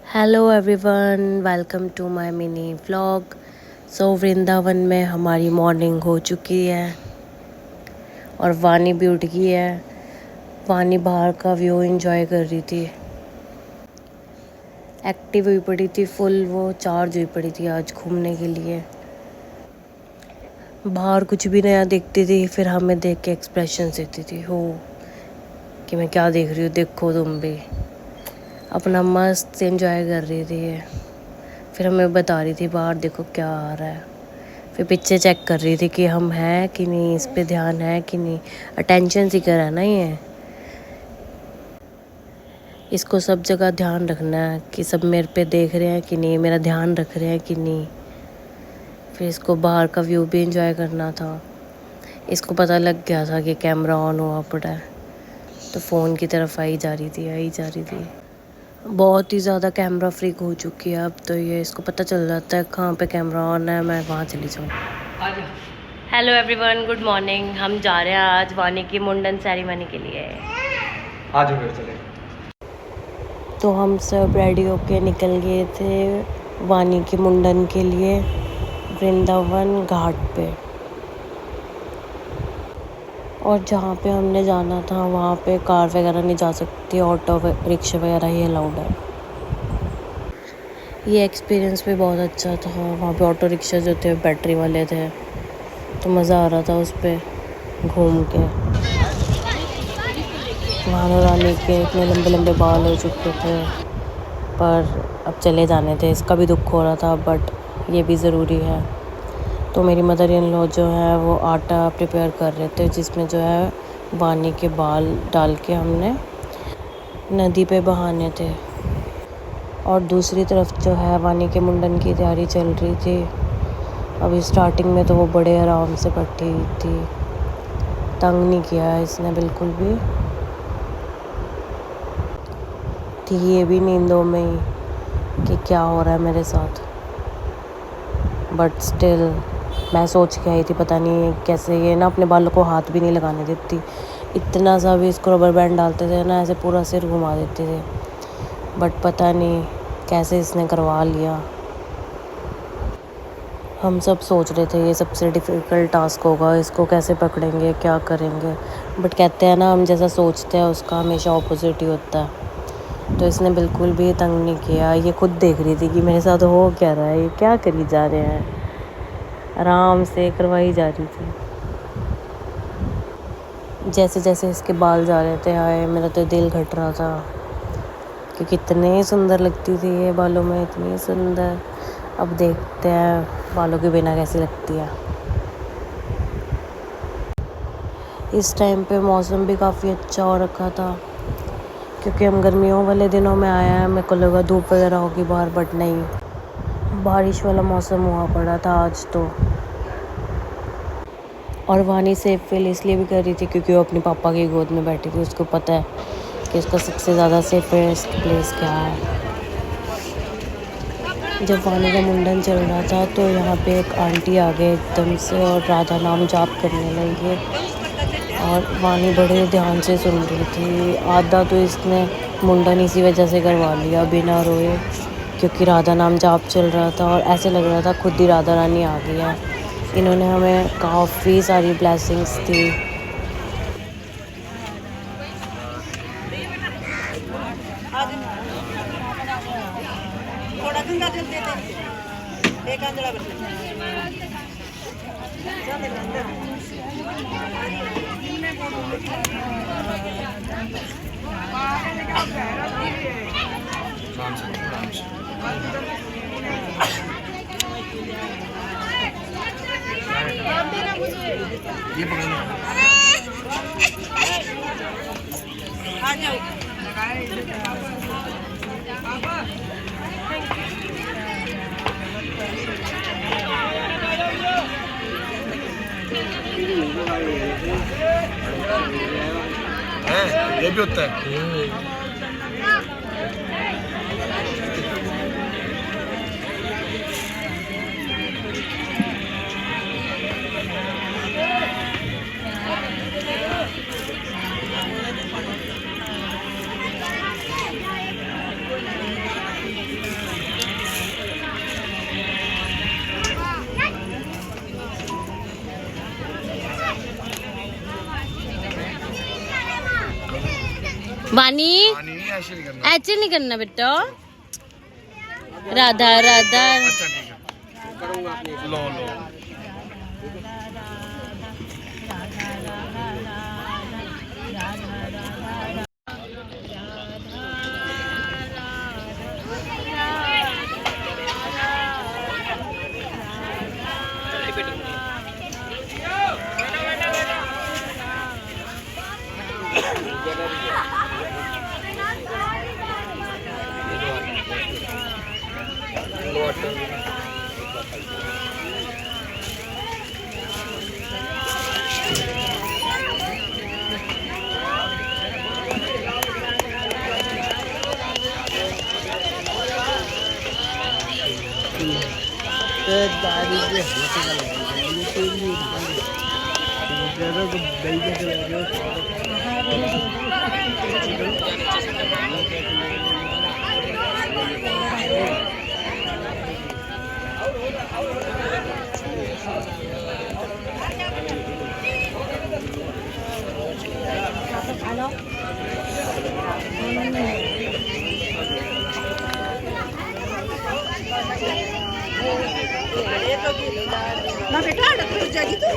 Hello everyone, welcome to my mini vlog. Vrindavan में हमारी morning हो चुकी है और वानी भी उठ गई है। वानी बाहर का व्यू एंजॉय कर रही थी, एक्टिव हुई पड़ी थी, फुल वो चार्ज हुई पड़ी थी आज घूमने के लिए। बाहर कुछ भी नया देखती थी, फिर हमें देख के एक्सप्रेशन देती थी हो कि मैं क्या देख रही हूँ, देखो तुम भी। अपना मस्त एंजॉय कर रही थी ये। फिर हमें बता रही थी बाहर देखो क्या आ रहा है। फिर पीछे चेक कर रही थी कि हम हैं कि नहीं, इस पे ध्यान है कि नहीं। अटेंशन सीकर है ना ये, इसको सब जगह ध्यान रखना है कि सब मेरे पे देख रहे हैं कि नहीं, मेरा ध्यान रख रहे हैं कि नहीं। फिर इसको बाहर का व्यू भी एंजॉय करना था। इसको पता लग गया था कि कैमरा ऑन हुआ पड़ा है, तो फ़ोन की तरफ आई जा रही थी। बहुत ही ज़्यादा कैमरा फ्रीक हो चुकी है अब तो ये। इसको पता चल जाता है कहाँ पे कैमरा ऑन है, मैं वहाँ चली जाऊँ। Hello everyone, good morning. हम जा रहे हैं आज वानी की मुंडन सेरेमनी के लिए। आज फिर चले। तो हम सब रेडी होके निकल गए थे वानी के मुंडन के लिए वृंदावन घाट पे। और जहाँ पे हमने जाना था वहाँ पे कार वगैरह नहीं जा सकती, ऑटो रिक्शा वगैरह ही अलाउड है। ये एक्सपीरियंस भी बहुत अच्छा था। वहाँ पे ऑटो रिक्शा जो थे बैटरी वाले थे, तो मज़ा आ रहा था उस पर घूम के। वहाँ रानी के इतने लंबे लंबे बाल हो चुके थे, पर अब चले जाने थे। इसका भी दुख हो रहा था, बट ये भी ज़रूरी है। तो मेरी मदर इन लॉ जो है वो आटा प्रिपेयर कर रहे थे, जिसमें जो है वानी के बाल डाल के हमने नदी पे बहाने थे। और दूसरी तरफ जो है वानी के मुंडन की तैयारी चल रही थी। अभी स्टार्टिंग में तो वो बड़े आराम से बैठी थी, तंग नहीं किया है इसने बिल्कुल भी। थी ये भी नींदों में ही कि क्या हो रहा है मेरे साथ, बट स्टिल मैं सोच के आई थी पता नहीं कैसे ये ना अपने बालों को हाथ भी नहीं लगाने देती। इतना सा भी इसको रबर बैंड डालते थे ना, ऐसे पूरा सिर घुमा देते थे, बट पता नहीं कैसे इसने करवा लिया। हम सब सोच रहे थे ये सबसे डिफ़िकल्ट टास्क होगा, इसको कैसे पकड़ेंगे, क्या करेंगे। बट कहते हैं ना, हम जैसा सोचते हैं उसका हमेशा ऑपोजिट ही होता है। तो इसने बिल्कुल भी तंग नहीं किया। ये खुद देख रही थी कि मेरे साथ हो क्या रहा है, ये क्या करी जा रहे हैं। आराम से करवाई जा रही थी। जैसे जैसे इसके बाल जा रहे थे आए, मेरा तो दिल घट रहा था कि कितने सुंदर लगती थी ये बालों में, इतनी सुंदर। अब देखते हैं बालों के बिना कैसी लगती है। इस टाइम पे मौसम भी काफ़ी अच्छा हो रखा था, क्योंकि हम गर्मियों वाले दिनों में आए हैं। मेरे को लगा धूप वगैरह होगी बाहर, बट नहीं, बारिश वाला मौसम हुआ पड़ा था आज तो। और वानी सेफ फील इसलिए भी कर रही थी क्योंकि वो अपने पापा की गोद में बैठी थी। उसको पता है कि उसका सबसे ज़्यादा सेफेस्ट प्लेस क्या है। जब वानी का मुंडन चल रहा था तो यहाँ पे एक आंटी आ गए एकदम से और राधा नाम जाप करने लगे। और वानी बड़े ध्यान से सुन रही थी। आधा तो इसने मुंडन इसी वजह से करवा लिया बिना रोए, क्योंकि राधा नाम जाप चल रहा था और ऐसे लग रहा था खुद ही राधा रानी आ गई है। इन्होंने हमें काफ़ी सारी ब्लेसिंग्स दी। ये पकड़ना है, ये भी होता है। वानी पानी नहीं ऐसे नहीं करना। ऐसे नहीं करना बेटा। राधा राधा। अच्छा ठीक है करूँगा अपनी। लो लो ना बेटा डॉक्टर जाएगी तो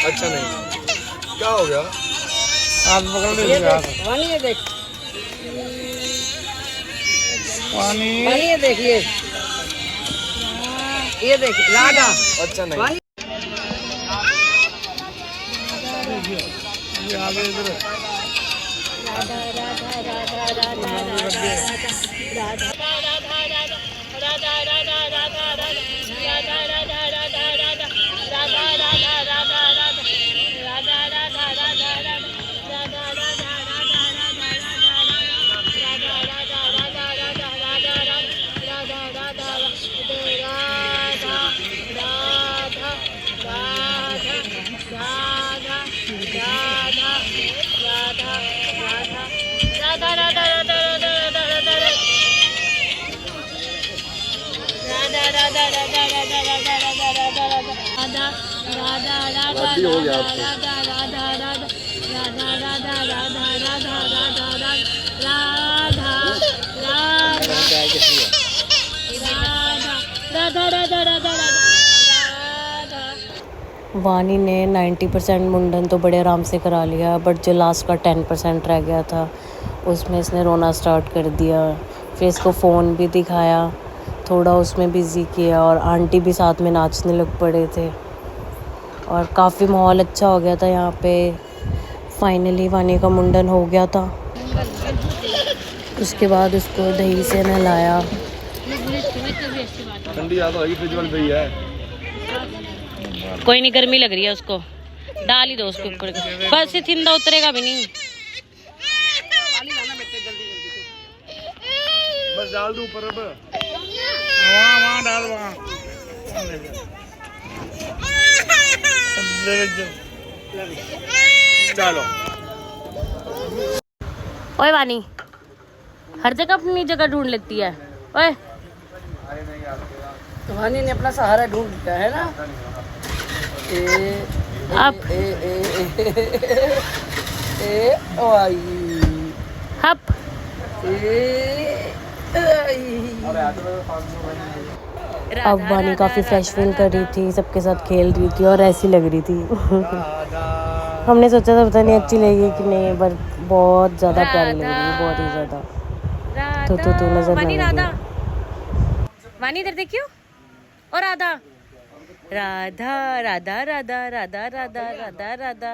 अच्छा नहीं क्या हो गया हाथ पकड़ ले पानी ये देख पानी पानी ये देखिए ये देख राधा अच्छा नहीं हो गया वानी ने 90% मुंडन तो बड़े आराम से करा लिया, बट जो लास्ट का 10% रह गया था उसमें इसने रोना स्टार्ट कर दिया। फिर इसको फ़ोन भी दिखाया, थोड़ा उसमें बिज़ी किया और आंटी भी साथ में नाचने लग पड़े थे और काफ़ी माहौल अच्छा हो गया था यहाँ पे। फाइनली वानी का मुंडन हो गया था। उसके बाद उसको दही से नहलाया। ठंडी आ तो फ्रिज वाली सही है। कोई नहीं, गर्मी लग रही है उसको, डाल ही दो उसके ऊपर, बस से थिंदा उतरेगा भी नहीं। बस डाल दो ऊपर अब वहाँ डाल वहाँ चलो। ओए वानी हर जगह अपनी जगह ढूंढ लेती है। ओए वानी ने अपना सहारा ढूंढ लिया है ना। अब ओ आई हप आई अब वानी काफ़ी फ्रेश फील कर रही थी, सबके साथ खेल रही थी और ऐसी लग रही थी। हमने सोचा था पता नहीं अच्छी लगेगी कि नहीं, पर बहुत ज़्यादा प्यारी लग रही है, बहुत ही ज़्यादा। तो नजर वानी ना राधा, लगे। वानी इधर देखियो। और राधा, राधा राधा राधा राधा राधा राधा राधा।